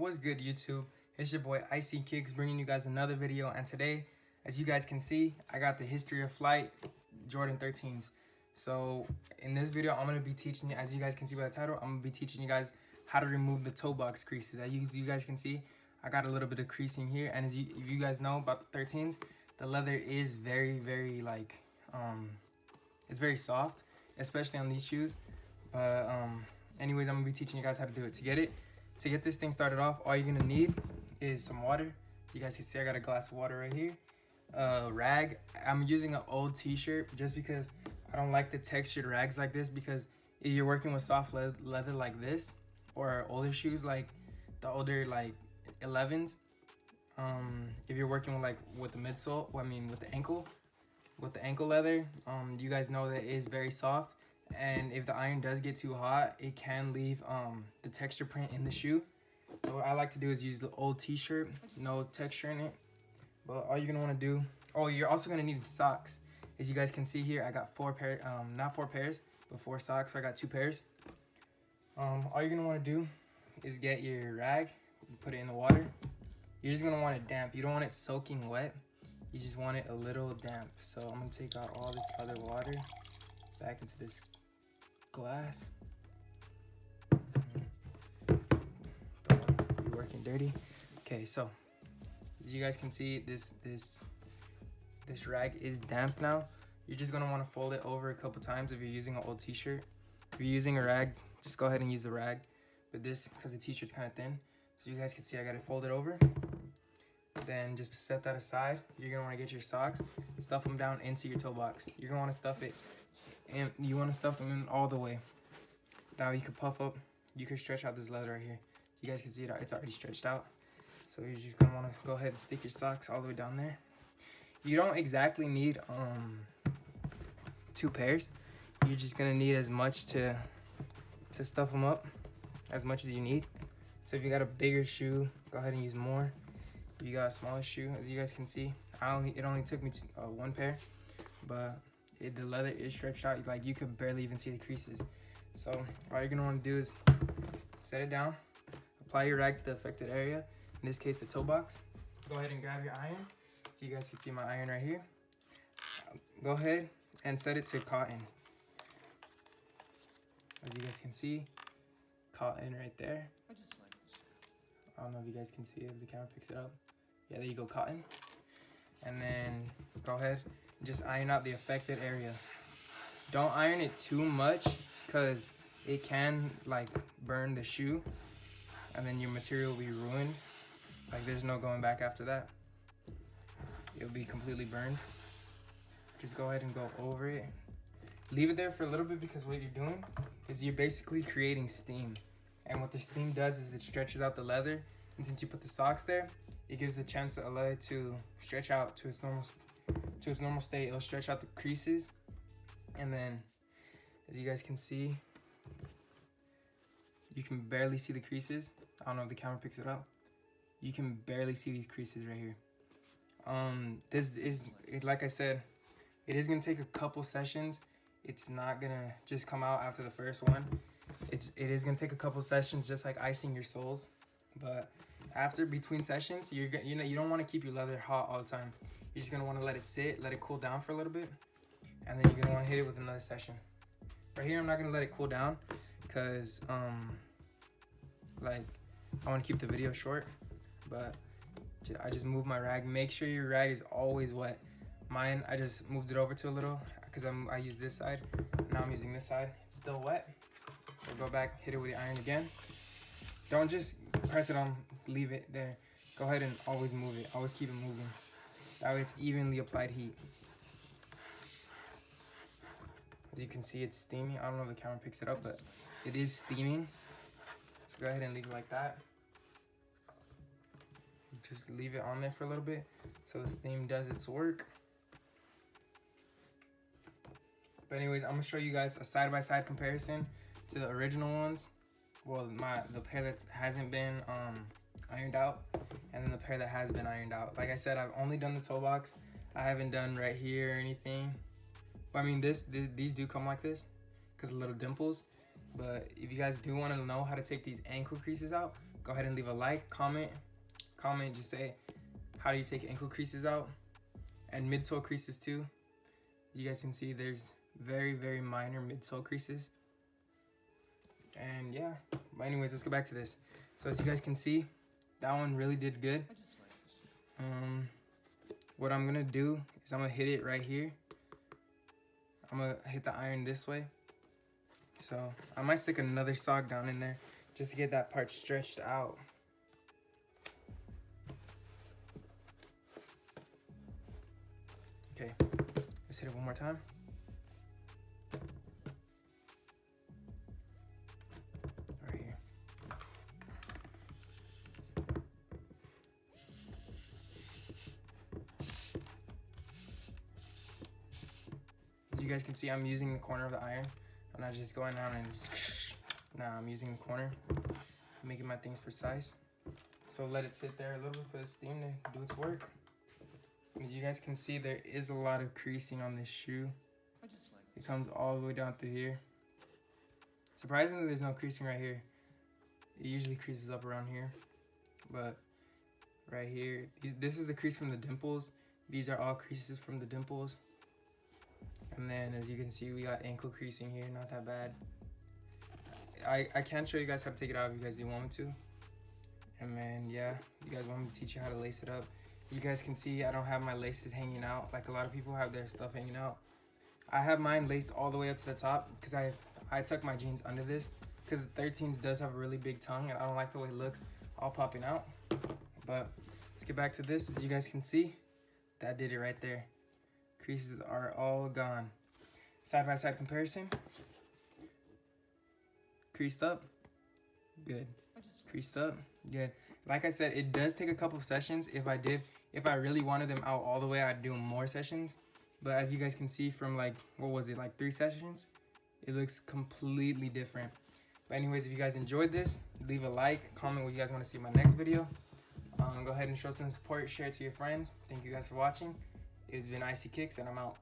What's good, YouTube? It's your boy Icy Kicks bringing you guys another video, and today, as you guys can see, I got the History of Flight Jordan 13s. So in this video, I'm going to be teaching you, as you guys can see by the title, I'm going to be teaching you guys how to remove the toe box creases. As you guys can see, I got a little bit of creasing here, and if you guys know about the 13s, the leather is very like, it's very soft, especially on these shoes. But anyways, I'm going to be teaching you guys how to do it. To get this thing started off, all you're gonna need is some water. You guys can see I got a glass of water right here. Rag. I'm using an old t-shirt just because I don't like the textured rags like this, because if you're working with soft leather like this, or older shoes like the older like 11s, if you're working with the midsole, with the ankle leather, you guys know that it is very soft. And if the iron does get too hot, it can leave the texture print in the shoe. So what I like to do is use the old t-shirt, no texture in it. But all you're gonna want to do, you're also gonna need socks. As you guys can see here, I got not four pairs, but 4 socks. So I got 2 pairs. All you're gonna want to do is get your rag, put it in the water. You're just gonna want it damp. You don't want it soaking wet. You just want it a little damp. So I'm gonna take out all this other water back into this glass. You're working dirty. Okay, so as you guys can see, this rag is damp now. You're just gonna want to fold it over a couple times if you're using an old t-shirt. If you're using a rag, just go ahead and use the rag. But this, because the t-shirt's kind of thin, so you guys can see I got it folded over. Then just set that aside. You're gonna want to get your socks, stuff them down into your toe box. You're gonna want to stuff it, and you want to stuff them in all the way. Now you can puff up, you can stretch out this leather right here. You guys can see it, it's already stretched out. So you're just gonna want to go ahead and stick your socks all the way down there. You don't exactly need 2 pairs. You're just gonna need as much to stuff them up, as much as you need. So if you got a bigger shoe, go ahead and use more. If you got a smaller shoe, as you guys can see, it only took me 1 pair, but the leather is stretched out. Like, you could barely even see the creases. So all you're gonna want to do is set it down, apply your rag to the affected area, in this case the toe box. Go ahead and grab your iron. So you guys can see my iron right here. Go ahead and set it to cotton. As you guys can see, cotton right there. I don't know if you guys can see it, if the camera picks it up. Yeah, there you go, cotton. And then go ahead and just iron out the affected area. Don't iron it too much, because it can like burn the shoe, and then your material will be ruined. Like, there's no going back after that. It'll be completely burned. Just go ahead and go over it. Leave it there for a little bit, because what you're doing is you're basically creating steam. And what the steam does is it stretches out the leather, and since you put the socks there, it gives the chance to allow it to stretch out to its normal state. It'll stretch out the creases, and then as you guys can see, you can barely see the creases. I don't know if the camera picks it up. You can barely see these creases right here. This is, like I said, it is gonna take a couple sessions. It's not gonna just come out after the first one. It is gonna take a couple sessions, just like icing your soles. But between sessions, you don't want to keep your leather hot all the time. You're just gonna want to let it sit, let it cool down for a little bit, and then you're gonna want to hit it with another session. Right here, I'm not gonna let it cool down, because like, I want to keep the video short. But I just moved my rag. Make sure your rag is always wet. Mine, I just moved it over to a little, because I used this side. Now I'm using this side. It's still wet. So go back, hit it with the iron again. Don't just press it on, leave it there. Go ahead and always move it. Always keep it moving. That way it's evenly applied heat. As you can see, it's steaming. I don't know if the camera picks it up, but it is steaming. So go ahead and leave it like that. Just leave it on there for a little bit so the steam does its work. But anyways, I'm gonna show you guys a side-by-side comparison to the original ones. Well, the pair that hasn't been ironed out, and then the pair that has been ironed out. Like I said, I've only done the toe box. I haven't done right here or anything. But I mean, these do come like this, because of little dimples. But if you guys do want to know how to take these ankle creases out, go ahead and leave a like, comment, just say how do you take ankle creases out and midsole creases too. You guys can see there's very minor midsole creases. And yeah, but anyways, let's go back to this. So as you guys can see, that one really did good. What I'm gonna do is I'm gonna hit it right here. I'm gonna hit the iron this way. So I might stick another sock down in there just to get that part stretched out. Okay, let's hit it one more time. Right here. As you guys can see, I'm using the corner of the iron. I'm not just going down and nah, I'm using the corner, making my things precise. So let it sit there a little bit for the steam to do its work. As you guys can see, there is a lot of creasing on this shoe. It comes all the way down through here. Surprisingly, there's no creasing right here. It usually creases up around here, but right here, this is the crease from the dimples. These are all creases from the dimples. And then as you can see, we got ankle creasing here, not that bad. I can show you guys how to take it out if you guys do want me to. And then yeah, you guys want me to teach you how to lace it up. You guys can see I don't have my laces hanging out like a lot of people have their stuff hanging out. I have mine laced all the way up to the top because I tuck my jeans under this because the 13s does have a really big tongue and I don't like the way it looks all popping out. But let's get back to this. As you guys can see, that did it right there. Creases are all gone. Side by side comparison. Creased up, good. Creased up, good. Like I said, it does take a couple of sessions. If I really wanted them out all the way, I'd do more sessions. But as you guys can see from like, what was it, like 3 sessions? It looks completely different. But anyways, if you guys enjoyed this, leave a like, comment what you guys want to see in my next video. Go ahead and show some support, share it to your friends. Thank you guys for watching. It's been Icy Kicks, and I'm out.